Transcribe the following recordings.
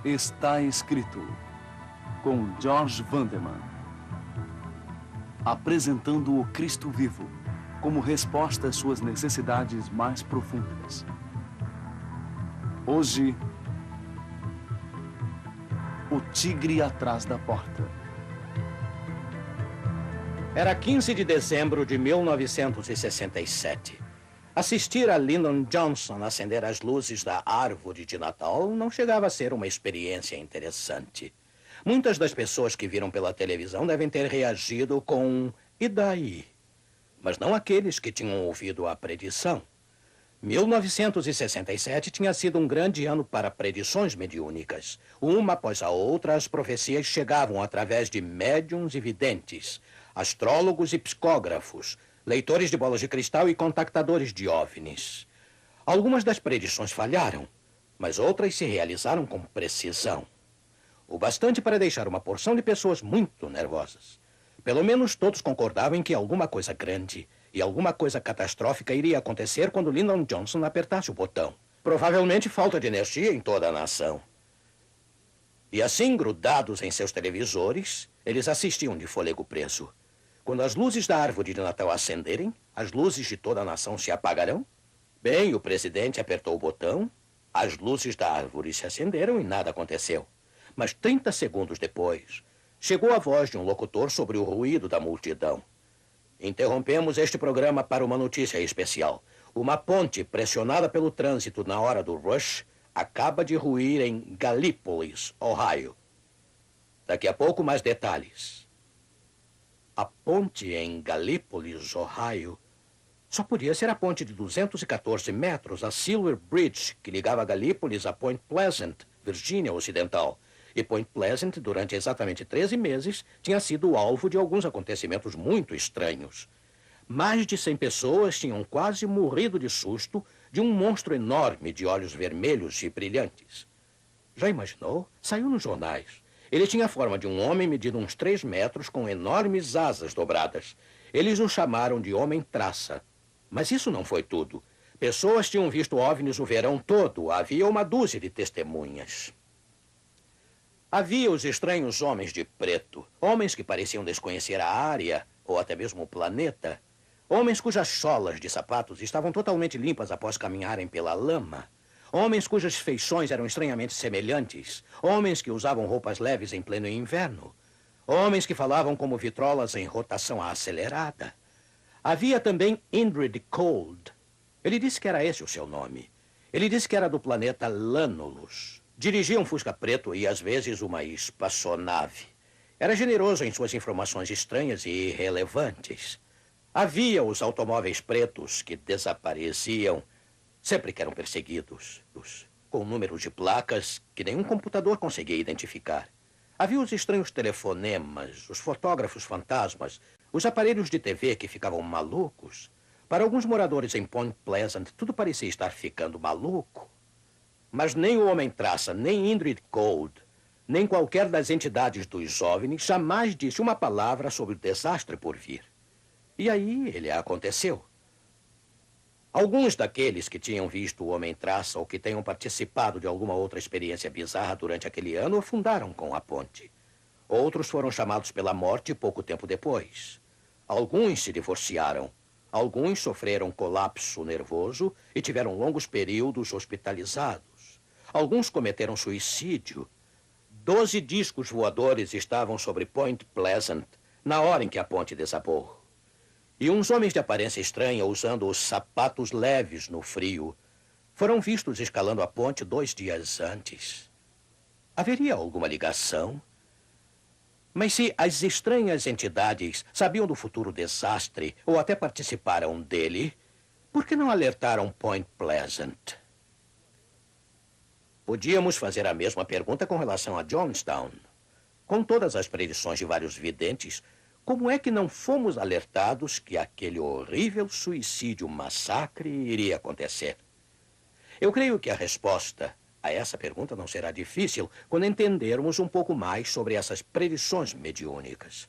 Está escrito, com George Vanderman, apresentando o Cristo vivo como resposta às suas necessidades mais profundas. Hoje, o tigre atrás da porta. Era 15 de dezembro de 1967. Assistir a Lyndon Johnson acender as luzes da árvore de Natal não chegava a ser uma experiência interessante. Muitas das pessoas que viram pela televisão devem ter reagido com "e daí?", mas não aqueles que tinham ouvido a predição. 1967 tinha sido um grande ano para predições mediúnicas. Uma após a outra, as profecias chegavam através de médiuns e videntes, astrólogos e psicógrafos, leitores de bolas de cristal e contactadores de OVNIs. Algumas das predições falharam, mas outras se realizaram com precisão. O bastante para deixar uma porção de pessoas muito nervosas. Pelo menos todos concordavam em que alguma coisa grande e alguma coisa catastrófica iria acontecer quando Lyndon Johnson apertasse o botão. Provavelmente falta de energia em toda a nação. E assim, grudados em seus televisores, eles assistiam de fôlego preso. Quando as luzes da árvore de Natal acenderem, as luzes de toda a nação se apagarão? Bem, o presidente apertou o botão, as luzes da árvore se acenderam e nada aconteceu. Mas 30 segundos depois, chegou a voz de um locutor sobre o ruído da multidão. Interrompemos este programa para uma notícia especial. Uma ponte pressionada pelo trânsito na hora do rush acaba de ruir em Galípolis, Ohio. Daqui a pouco mais detalhes. A ponte em Galípolis, Ohio, só podia ser a ponte de 214 metros, a Silver Bridge, que ligava Galípolis a Point Pleasant, Virgínia Ocidental. E Point Pleasant, durante exatamente 13 meses, tinha sido o alvo de alguns acontecimentos muito estranhos. Mais de 100 pessoas tinham quase morrido de susto de um monstro enorme de olhos vermelhos e brilhantes. Já imaginou? Saiu nos jornais. Ele tinha a forma de um homem medindo uns 3 metros com enormes asas dobradas. Eles o chamaram de Homem-Traça. Mas isso não foi tudo. Pessoas tinham visto OVNIs o verão todo. Havia uma dúzia de testemunhas. Havia os estranhos homens de preto. Homens que pareciam desconhecer a área, ou até mesmo o planeta. Homens cujas solas de sapatos estavam totalmente limpas após caminharem pela lama. Homens cujas feições eram estranhamente semelhantes. Homens que usavam roupas leves em pleno inverno. Homens que falavam como vitrolas em rotação acelerada. Havia também Indrid Cold. Ele disse que era esse o seu nome. Ele disse que era do planeta Lânulus. Dirigia um Fusca preto e, às vezes, uma espaçonave. Era generoso em suas informações estranhas e irrelevantes. Havia os automóveis pretos que desapareciam sempre que eram perseguidos, com números de placas que nenhum computador conseguia identificar. Havia os estranhos telefonemas, os fotógrafos fantasmas, os aparelhos de TV que ficavam malucos. Para alguns moradores em Point Pleasant, tudo parecia estar ficando maluco. Mas nem o Homem-Traça, nem Indrid Cold, nem qualquer das entidades dos OVNIs jamais disse uma palavra sobre o desastre por vir. E aí ele aconteceu. Alguns daqueles que tinham visto o Homem-Traça ou que tenham participado de alguma outra experiência bizarra durante aquele ano afundaram com a ponte. Outros foram chamados pela morte pouco tempo depois. Alguns se divorciaram. Alguns sofreram colapso nervoso e tiveram longos períodos hospitalizados. Alguns cometeram suicídio. 12 discos voadores estavam sobre Point Pleasant na hora em que a ponte desabou. E uns homens de aparência estranha, usando os sapatos leves no frio, foram vistos escalando a ponte 2 dias antes. Haveria alguma ligação? Mas se as estranhas entidades sabiam do futuro desastre ou até participaram dele, por que não alertaram Point Pleasant? Podíamos fazer a mesma pergunta com relação a Johnstown. Com todas as predições de vários videntes, como é que não fomos alertados que aquele horrível suicídio-massacre iria acontecer? Eu creio que a resposta a essa pergunta não será difícil quando entendermos um pouco mais sobre essas predições mediúnicas.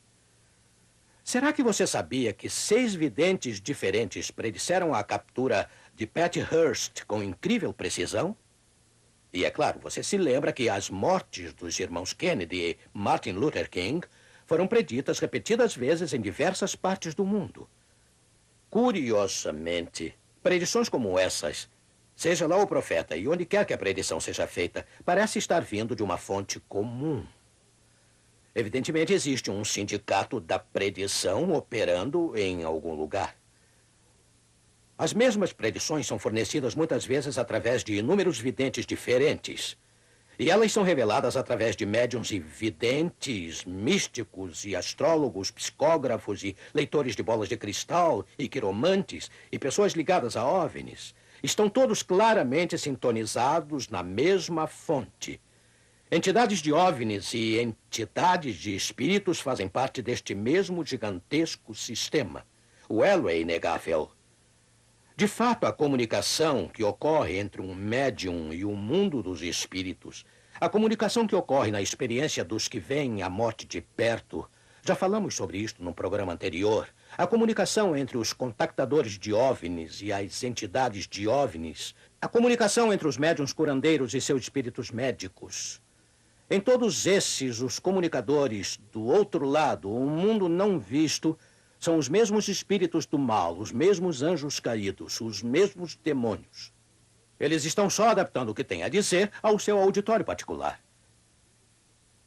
Será que você sabia que 6 videntes diferentes predisseram a captura de Patty Hearst com incrível precisão? E é claro, você se lembra que as mortes dos irmãos Kennedy e Martin Luther King foram preditas repetidas vezes em diversas partes do mundo. Curiosamente, predições como essas, seja lá o profeta e onde quer que a predição seja feita, parece estar vindo de uma fonte comum. Evidentemente, existe um sindicato da predição operando em algum lugar. As mesmas predições são fornecidas muitas vezes através de inúmeros videntes diferentes. E elas são reveladas através de médiuns e videntes, místicos e astrólogos, psicógrafos e leitores de bolas de cristal e quiromantes e pessoas ligadas a OVNIs. Estão todos claramente sintonizados na mesma fonte. Entidades de OVNIs e entidades de espíritos fazem parte deste mesmo gigantesco sistema. O elo é inegável. De fato, a comunicação que ocorre entre um médium e o mundo dos espíritos, a comunicação que ocorre na experiência dos que veem a morte de perto, já falamos sobre isto num programa anterior, a comunicação entre os contactadores de OVNIs e as entidades de OVNIs, a comunicação entre os médiuns curandeiros e seus espíritos médicos. Em todos esses, os comunicadores do outro lado, um mundo não visto, são os mesmos espíritos do mal, os mesmos anjos caídos, os mesmos demônios. Eles estão só adaptando o que têm a dizer ao seu auditório particular.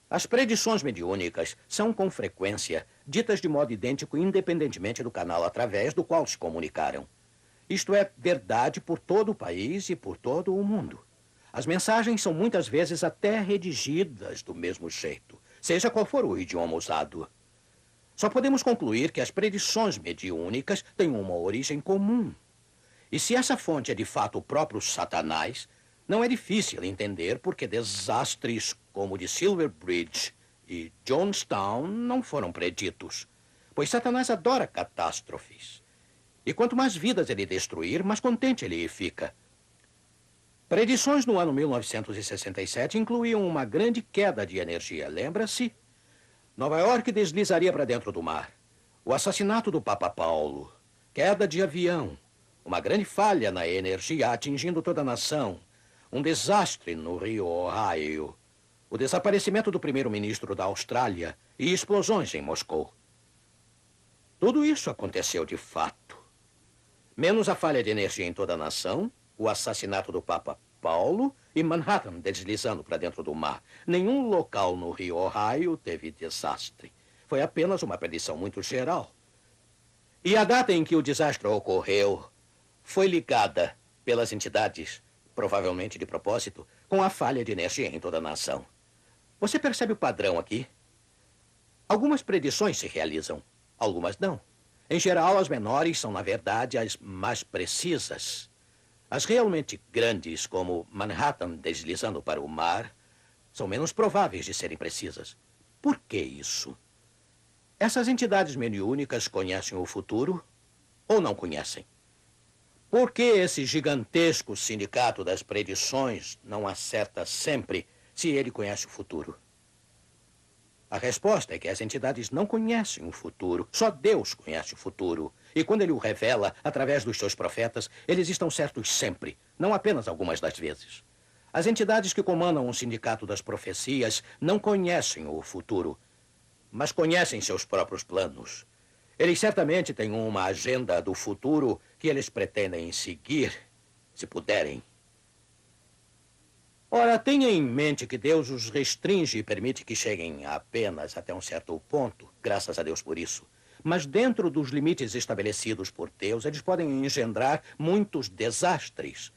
As predições mediúnicas são, com frequência, ditas de modo idêntico independentemente do canal através do qual se comunicaram. Isto é verdade por todo o país e por todo o mundo. As mensagens são muitas vezes até redigidas do mesmo jeito, seja qual for o idioma usado. Só podemos concluir que as predições mediúnicas têm uma origem comum. E se essa fonte é de fato o próprio Satanás, não é difícil entender por que desastres como o de Silver Bridge e Jonestown não foram preditos. Pois Satanás adora catástrofes. E quanto mais vidas ele destruir, mais contente ele fica. Predições no ano 1967 incluíam uma grande queda de energia, lembra-se? Nova York deslizaria para dentro do mar. O assassinato do Papa Paulo. Queda de avião. Uma grande falha na energia atingindo toda a nação. Um desastre no rio Ohio. O desaparecimento do primeiro-ministro da Austrália e explosões em Moscou. Tudo isso aconteceu de fato. Menos a falha de energia em toda a nação, o assassinato do Papa Paulo e Manhattan deslizando para dentro do mar. Nenhum local no rio Ohio teve desastre. Foi apenas uma predição muito geral. E a data em que o desastre ocorreu foi ligada pelas entidades, provavelmente de propósito, com a falha de energia em toda a nação. Você percebe o padrão aqui? Algumas predições se realizam, algumas não. Em geral, as menores são, na verdade, as mais precisas. As realmente grandes, como Manhattan deslizando para o mar, são menos prováveis de serem precisas. Por que isso? Essas entidades mediúnicas conhecem o futuro ou não conhecem? Por que esse gigantesco sindicato das predições não acerta sempre se ele conhece o futuro? A resposta é que as entidades não conhecem o futuro. Só Deus conhece o futuro. E quando ele o revela, através dos seus profetas, eles estão certos sempre, não apenas algumas das vezes. As entidades que comandam o sindicato das profecias não conhecem o futuro, mas conhecem seus próprios planos. Eles certamente têm uma agenda do futuro que eles pretendem seguir, se puderem. Ora, tenha em mente que Deus os restringe e permite que cheguem apenas até um certo ponto, graças a Deus por isso. Mas dentro dos limites estabelecidos por Deus, eles podem engendrar muitos desastres.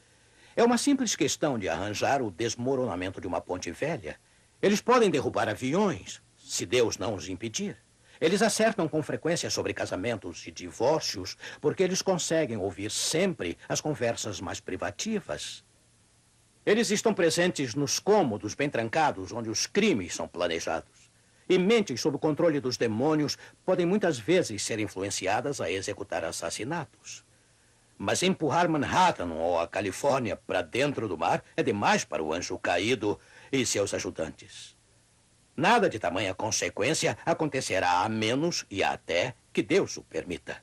É uma simples questão de arranjar o desmoronamento de uma ponte velha. Eles podem derrubar aviões, se Deus não os impedir. Eles acertam com frequência sobre casamentos e divórcios, porque eles conseguem ouvir sempre as conversas mais privativas. Eles estão presentes nos cômodos bem trancados, onde os crimes são planejados. E mentes sob o controle dos demônios podem muitas vezes ser influenciadas a executar assassinatos. Mas empurrar Manhattan ou a Califórnia para dentro do mar é demais para o anjo caído e seus ajudantes. Nada de tamanha consequência acontecerá a menos e até que Deus o permita.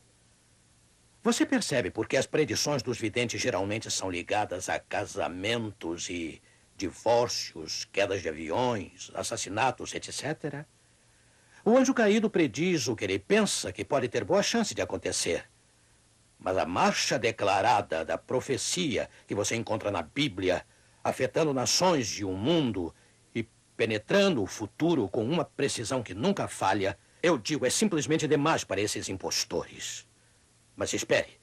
Você percebe por que as predições dos videntes geralmente são ligadas a casamentos e divórcios, quedas de aviões, assassinatos, etc. O anjo caído prediz o que ele pensa que pode ter boa chance de acontecer. Mas a marcha declarada da profecia que você encontra na Bíblia, afetando nações e o mundo e penetrando o futuro com uma precisão que nunca falha, eu digo, é simplesmente demais para esses impostores. Mas espere.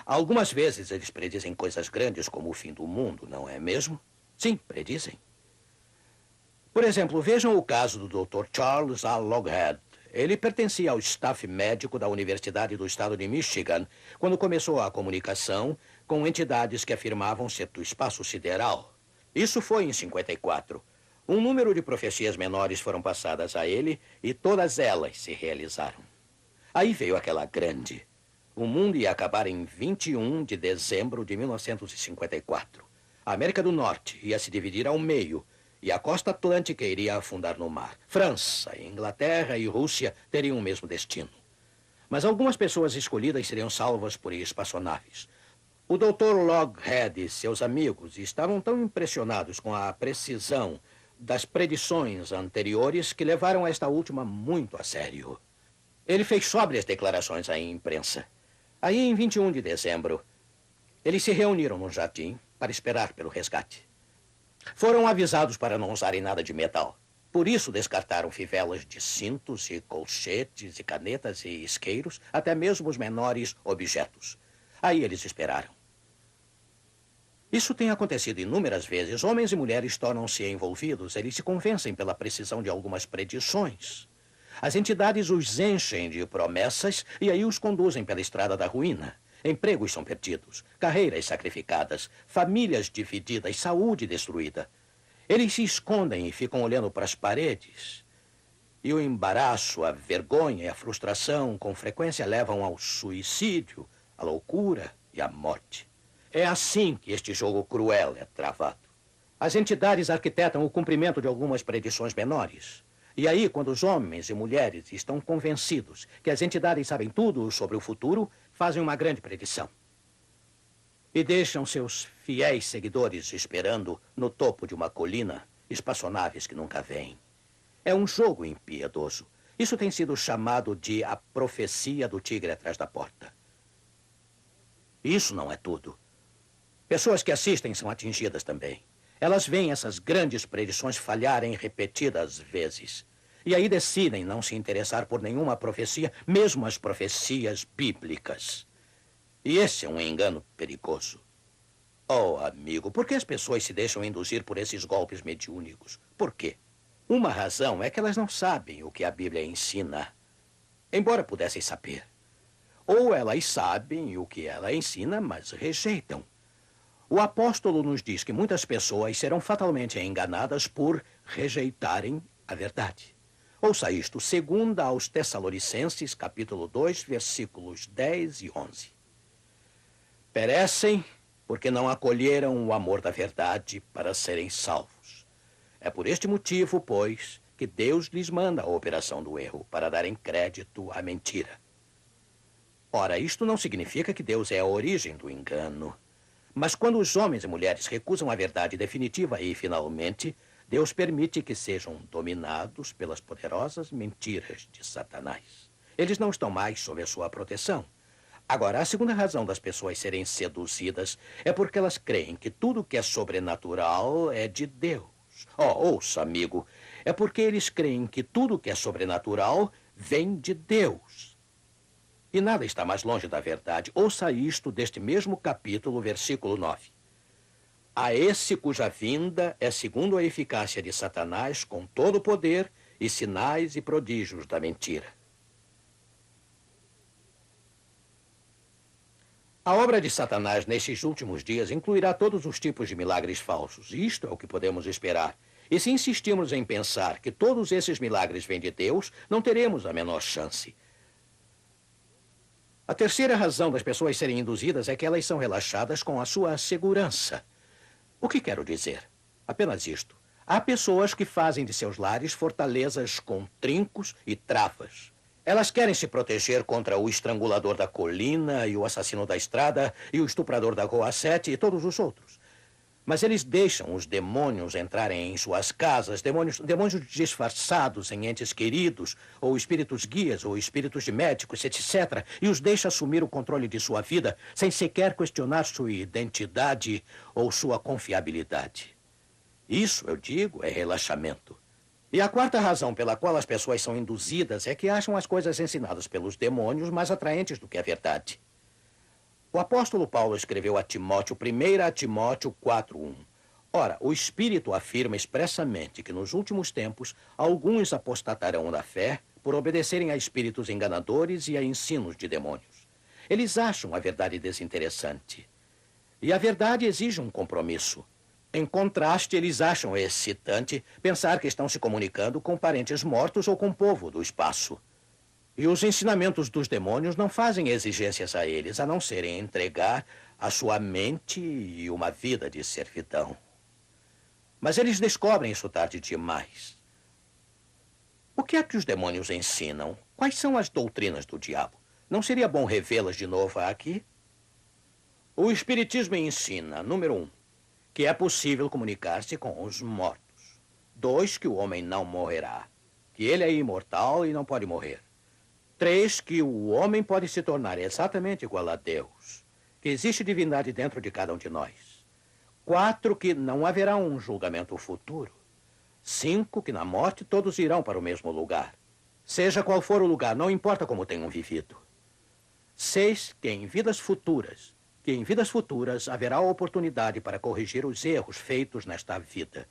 Algumas vezes eles predizem coisas grandes como o fim do mundo, não é mesmo? Sim, predizem. Por exemplo, vejam o caso do Dr. Charles A. Loghead. Ele pertencia ao staff médico da Universidade do Estado de Michigan quando começou a comunicação com entidades que afirmavam ser do espaço sideral. Isso foi em 54. Um número de profecias menores foram passadas a ele e todas elas se realizaram. Aí veio aquela grande. O mundo ia acabar em 21 de dezembro de 1954. A América do Norte ia se dividir ao meio e a costa atlântica iria afundar no mar. França, Inglaterra e Rússia teriam o mesmo destino. Mas algumas pessoas escolhidas seriam salvas por espaçonaves. O Dr. Loghead e seus amigos estavam tão impressionados com a precisão das predições anteriores que levaram esta última muito a sério. Ele fez sóbrias declarações à imprensa. Aí, em 21 de dezembro, eles se reuniram no jardim para esperar pelo resgate. Foram avisados para não usarem nada de metal. Por isso, descartaram fivelas de cintos e colchetes e canetas e isqueiros, até mesmo os menores objetos. Aí eles esperaram. Isso tem acontecido inúmeras vezes. Homens e mulheres tornam-se envolvidos. Eles se convencem pela precisão de algumas predições. As entidades os enchem de promessas e aí os conduzem pela estrada da ruína. Empregos são perdidos, carreiras sacrificadas, famílias divididas, saúde destruída. Eles se escondem e ficam olhando para as paredes. E o embaraço, a vergonha e a frustração com frequência levam ao suicídio, à loucura e à morte. É assim que este jogo cruel é travado. As entidades arquitetam o cumprimento de algumas predições menores. E aí, quando os homens e mulheres estão convencidos que as entidades sabem tudo sobre o futuro, fazem uma grande predição. E deixam seus fiéis seguidores esperando no topo de uma colina espaçonaves que nunca vêm. É um jogo impiedoso. Isso tem sido chamado de a profecia do tigre atrás da porta. Isso não é tudo. Pessoas que assistem são atingidas também. Elas veem essas grandes predições falharem repetidas vezes. E aí decidem não se interessar por nenhuma profecia, mesmo as profecias bíblicas. E esse é um engano perigoso. Oh, amigo, por que as pessoas se deixam induzir por esses golpes mediúnicos? Por quê? Uma razão é que elas não sabem o que a Bíblia ensina, embora pudessem saber. Ou elas sabem o que ela ensina, mas rejeitam. O apóstolo nos diz que muitas pessoas serão fatalmente enganadas por rejeitarem a verdade. Ouça isto, 2 aos Tessalonicenses, capítulo 2, versículos 10 e 11. Perecem porque não acolheram o amor da verdade para serem salvos. É por este motivo, pois, que Deus lhes manda a operação do erro, para darem crédito à mentira. Ora, isto não significa que Deus é a origem do engano. Mas quando os homens e mulheres recusam a verdade definitiva e, finalmente, Deus permite que sejam dominados pelas poderosas mentiras de Satanás. Eles não estão mais sob a sua proteção. Agora, a segunda razão das pessoas serem seduzidas é porque elas creem que tudo que é sobrenatural é de Deus. Ouça, amigo, é porque eles creem que tudo que é sobrenatural vem de Deus. E nada está mais longe da verdade. Ouça isto deste mesmo capítulo, versículo 9. A esse cuja vinda é segundo a eficácia de Satanás, com todo o poder e sinais e prodígios da mentira. A obra de Satanás nestes últimos dias incluirá todos os tipos de milagres falsos. Isto é o que podemos esperar. E se insistirmos em pensar que todos esses milagres vêm de Deus, não teremos a menor chance. A terceira razão das pessoas serem induzidas é que elas são relaxadas com a sua segurança. O que quero dizer? Apenas isto. Há pessoas que fazem de seus lares fortalezas com trincos e travas. Elas querem se proteger contra o estrangulador da colina e o assassino da estrada e o estuprador da Rua 7 e todos os outros. Mas eles deixam os demônios entrarem em suas casas, demônios disfarçados em entes queridos, ou espíritos guias, ou espíritos de médicos, etc., e os deixa assumir o controle de sua vida sem sequer questionar sua identidade ou sua confiabilidade. Isso, eu digo, é relaxamento. E a quarta razão pela qual as pessoas são induzidas é que acham as coisas ensinadas pelos demônios mais atraentes do que a verdade. O apóstolo Paulo escreveu a Timóteo, 1 Timóteo 4:1. Ora, o Espírito afirma expressamente que nos últimos tempos alguns apostatarão da fé por obedecerem a espíritos enganadores e a ensinos de demônios. Eles acham a verdade desinteressante. E a verdade exige um compromisso. Em contraste, eles acham excitante pensar que estão se comunicando com parentes mortos ou com o povo do espaço. E os ensinamentos dos demônios não fazem exigências a eles, a não serem entregar a sua mente e uma vida de servidão. Mas eles descobrem isso tarde demais. O que é que os demônios ensinam? Quais são as doutrinas do diabo? Não seria bom revê-las de novo aqui? O Espiritismo ensina, número 1, que é possível comunicar-se com os mortos. 2, que o homem não morrerá, que ele é imortal e não pode morrer. 3, que o homem pode se tornar exatamente igual a Deus, que existe divindade dentro de cada um de nós. 4, que não haverá um julgamento futuro. 5, que na morte todos irão para o mesmo lugar. Seja qual for o lugar, não importa como tenham vivido. 6, que em vidas futuras haverá oportunidade para corrigir os erros feitos nesta vida.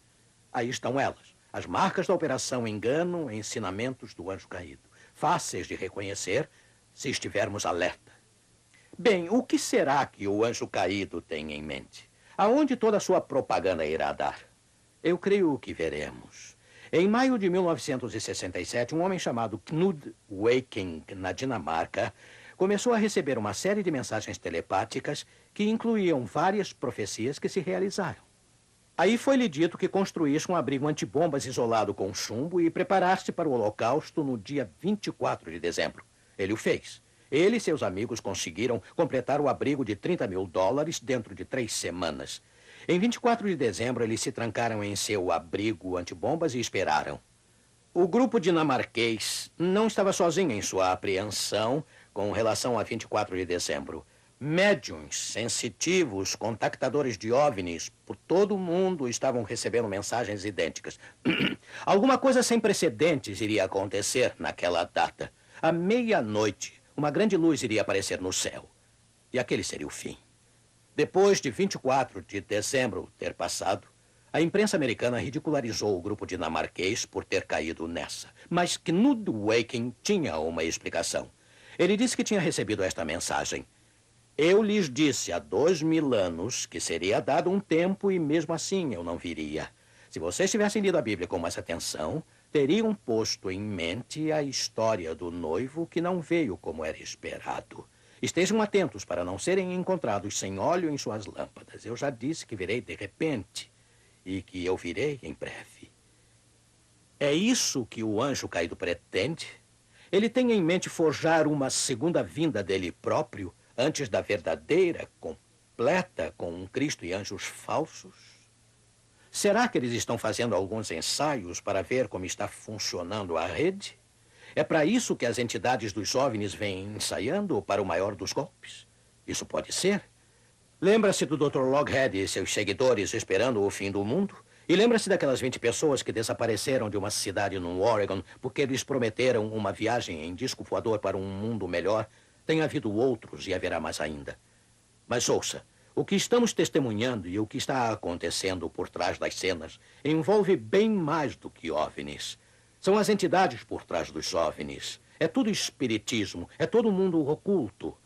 Aí estão elas, as marcas da operação engano, ensinamentos do anjo caído. Fáceis de reconhecer se estivermos alerta. Bem, o que será que o anjo caído tem em mente? Aonde toda a sua propaganda irá dar? Eu creio que veremos. Em maio de 1967, um homem chamado Knud Waking, na Dinamarca, começou a receber uma série de mensagens telepáticas que incluíam várias profecias que se realizaram. Aí foi-lhe dito que construísse um abrigo antibombas isolado com chumbo e preparasse para o holocausto no dia 24 de dezembro. Ele o fez. Ele e seus amigos conseguiram completar o abrigo de $30 mil dentro de 3 semanas. Em 24 de dezembro, eles se trancaram em seu abrigo antibombas e esperaram. O grupo dinamarquês não estava sozinho em sua apreensão com relação a 24 de dezembro. Médiuns, sensitivos, contactadores de OVNIs por todo o mundo estavam recebendo mensagens idênticas. Alguma coisa sem precedentes iria acontecer naquela data. À meia-noite, uma grande luz iria aparecer no céu. E aquele seria o fim. Depois de 24 de dezembro ter passado, a imprensa americana ridicularizou o grupo dinamarquês por ter caído nessa. Mas Knud Waking tinha uma explicação. Ele disse que tinha recebido esta mensagem. Eu lhes disse há 2000 anos que seria dado um tempo e mesmo assim eu não viria. Se vocês tivessem lido a Bíblia com mais atenção, teriam posto em mente a história do noivo que não veio como era esperado. Estejam atentos para não serem encontrados sem óleo em suas lâmpadas. Eu já disse que virei de repente e que eu virei em breve. É isso que o anjo caído pretende? Ele tem em mente forjar uma segunda vinda dele próprio antes da verdadeira, completa, com um Cristo e anjos falsos? Será que eles estão fazendo alguns ensaios para ver como está funcionando a rede? É para isso que as entidades dos OVNIs vêm ensaiando para o maior dos golpes? Isso pode ser. Lembra-se do Dr. Loghead e seus seguidores esperando o fim do mundo? E lembra-se daquelas 20 pessoas que desapareceram de uma cidade no Oregon porque eles prometeram uma viagem em disco voador para um mundo melhor? Tem havido outros e haverá mais ainda. Mas ouça, o que estamos testemunhando e o que está acontecendo por trás das cenas envolve bem mais do que OVNIs. São as entidades por trás dos OVNIs. É tudo espiritismo, é todo mundo oculto.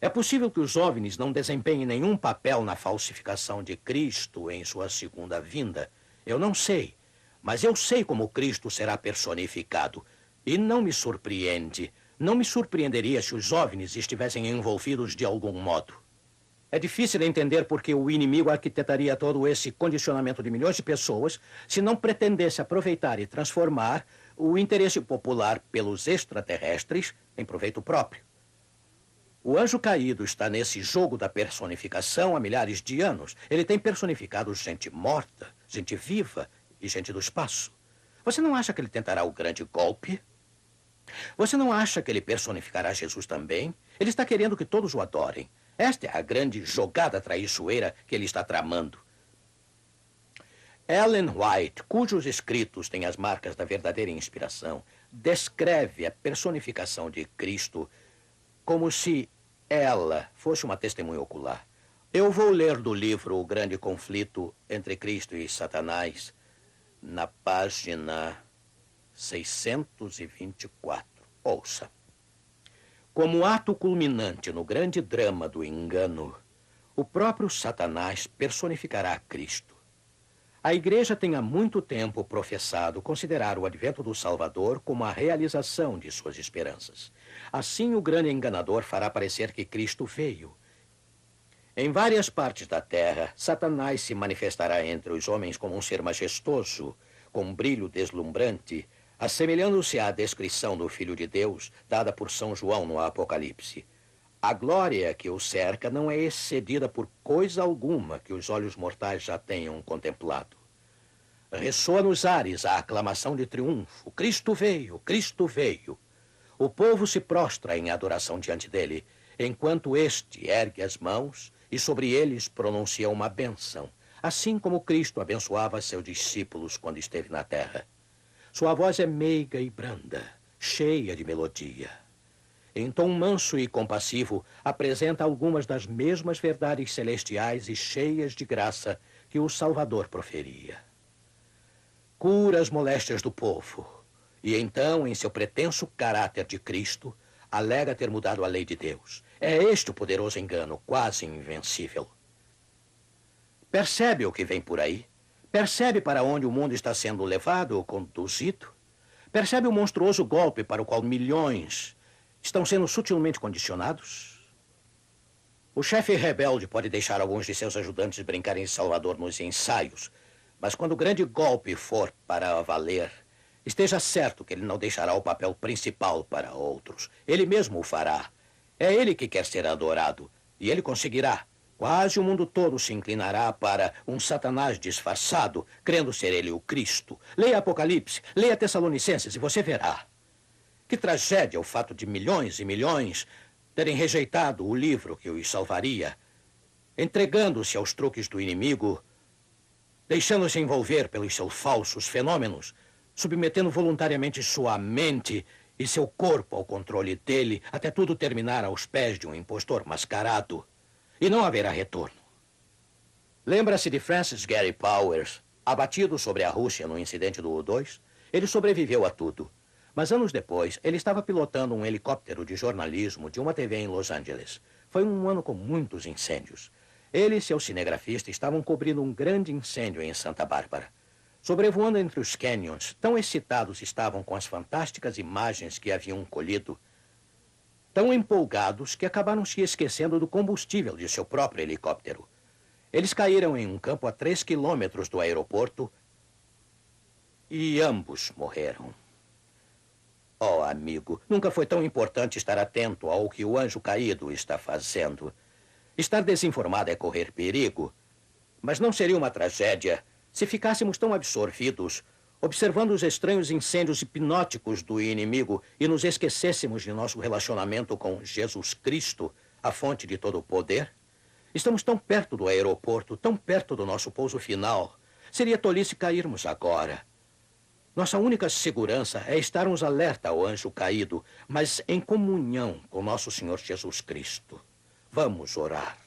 É possível que os OVNIs não desempenhem nenhum papel na falsificação de Cristo em sua segunda vinda. Eu não sei, mas eu sei como Cristo será personificado. E não me surpreende. Não me surpreenderia se os OVNIs estivessem envolvidos de algum modo. É difícil entender por que o inimigo arquitetaria todo esse condicionamento de milhões de pessoas se não pretendesse aproveitar e transformar o interesse popular pelos extraterrestres em proveito próprio. O anjo caído está nesse jogo da personificação há milhares de anos. Ele tem personificado gente morta, gente viva e gente do espaço. Você não acha que ele tentará o grande golpe? Você não acha que ele personificará Jesus também? Ele está querendo que todos o adorem. Esta é a grande jogada traiçoeira que ele está tramando. Ellen White, cujos escritos têm as marcas da verdadeira inspiração, descreve a personificação de Cristo como se ela fosse uma testemunha ocular. Eu vou ler do livro O Grande Conflito entre Cristo e Satanás, na página 624. Ouça. Como ato culminante no grande drama do engano, o próprio Satanás personificará Cristo. A Igreja tem há muito tempo professado considerar o advento do Salvador como a realização de suas esperanças. Assim, o grande enganador fará parecer que Cristo veio. Em várias partes da terra, Satanás se manifestará entre os homens como um ser majestoso, com um brilho deslumbrante, assemelhando-se à descrição do Filho de Deus dada por São João no Apocalipse. A glória que o cerca não é excedida por coisa alguma que os olhos mortais já tenham contemplado. Ressoa nos ares a aclamação de triunfo. Cristo veio, Cristo veio. O povo se prostra em adoração diante dele, enquanto este ergue as mãos e sobre eles pronuncia uma bênção, assim como Cristo abençoava seus discípulos quando esteve na terra. Sua voz é meiga e branda, cheia de melodia. Em tom manso e compassivo, apresenta algumas das mesmas verdades celestiais e cheias de graça que o Salvador proferia. Cura as moléstias do povo, e então, em seu pretenso caráter de Cristo, alega ter mudado a lei de Deus. É este o poderoso engano, quase invencível. Percebe o que vem por aí? Percebe para onde o mundo está sendo levado ou conduzido? Percebe o monstruoso golpe para o qual milhões estão sendo sutilmente condicionados? O chefe rebelde pode deixar alguns de seus ajudantes brincarem de Salvador nos ensaios, mas quando o grande golpe for para valer, esteja certo que ele não deixará o papel principal para outros. Ele mesmo o fará. É ele que quer ser adorado, e ele conseguirá. Quase o mundo todo se inclinará para um Satanás disfarçado, crendo ser ele o Cristo. Leia Apocalipse, leia Tessalonicenses e você verá. Que tragédia o fato de milhões e milhões terem rejeitado o livro que os salvaria, entregando-se aos truques do inimigo, deixando-se envolver pelos seus falsos fenômenos, submetendo voluntariamente sua mente e seu corpo ao controle dele, até tudo terminar aos pés de um impostor mascarado. E não haverá retorno. Lembra-se de Francis Gary Powers, abatido sobre a Rússia no incidente do U-2? Ele sobreviveu a tudo. Mas anos depois, ele estava pilotando um helicóptero de jornalismo de uma TV em Los Angeles. Foi um ano com muitos incêndios. Ele e seu cinegrafista estavam cobrindo um grande incêndio em Santa Bárbara. Sobrevoando entre os canyons, tão excitados estavam com as fantásticas imagens que haviam colhido, tão empolgados que acabaram se esquecendo do combustível de seu próprio helicóptero. Eles caíram em um campo a 3 quilômetros do aeroporto e ambos morreram. Oh, amigo, nunca foi tão importante estar atento ao que o anjo caído está fazendo. Estar desinformado é correr perigo, mas não seria uma tragédia se ficássemos tão absorvidos, observando os estranhos incêndios hipnóticos do inimigo e nos esquecêssemos de nosso relacionamento com Jesus Cristo, a fonte de todo o poder? Estamos tão perto do aeroporto, tão perto do nosso pouso final. Seria tolice cairmos agora. Nossa única segurança é estarmos alerta ao anjo caído, mas em comunhão com nosso Senhor Jesus Cristo. Vamos orar.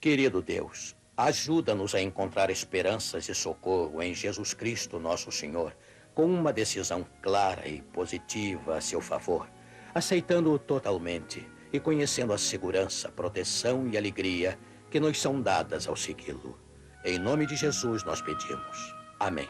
Querido Deus, ajuda-nos a encontrar esperanças e socorro em Jesus Cristo, nosso Senhor, com uma decisão clara e positiva a seu favor, aceitando-o totalmente e conhecendo a segurança, proteção e alegria que nos são dadas ao segui-lo. Em nome de Jesus nós pedimos. Amém.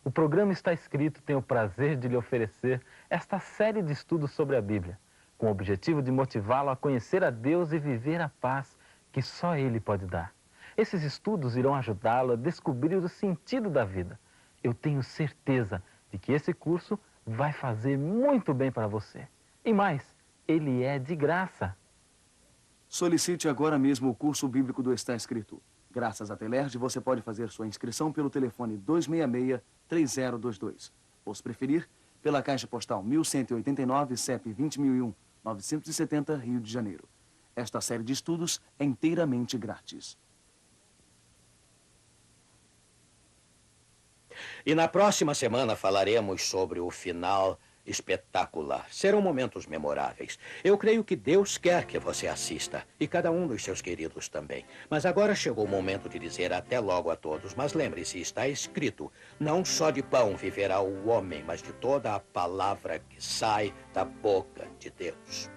O programa Está Escrito tem o prazer de lhe oferecer esta série de estudos sobre a Bíblia. com o objetivo de motivá-lo a conhecer a Deus e viver a paz que só Ele pode dar. Esses estudos irão ajudá-lo a descobrir o sentido da vida. Eu tenho certeza de que esse curso vai fazer muito bem para você. E mais, ele é de graça. Solicite agora mesmo o curso bíblico do Está Escrito. Graças à Telerge, você pode fazer sua inscrição pelo telefone 266-3022. Ou, se preferir, pela Caixa Postal 1189, CEP 20001, 970, Rio de Janeiro. Esta série de estudos é inteiramente grátis. E na próxima semana falaremos sobre o final espetacular. Serão momentos memoráveis. Eu creio que Deus quer que você assista, e cada um dos seus queridos também. Mas agora chegou o momento de dizer até logo a todos. Mas lembre-se, está escrito, não só de pão viverá o homem, mas de toda a palavra que sai da boca de Deus.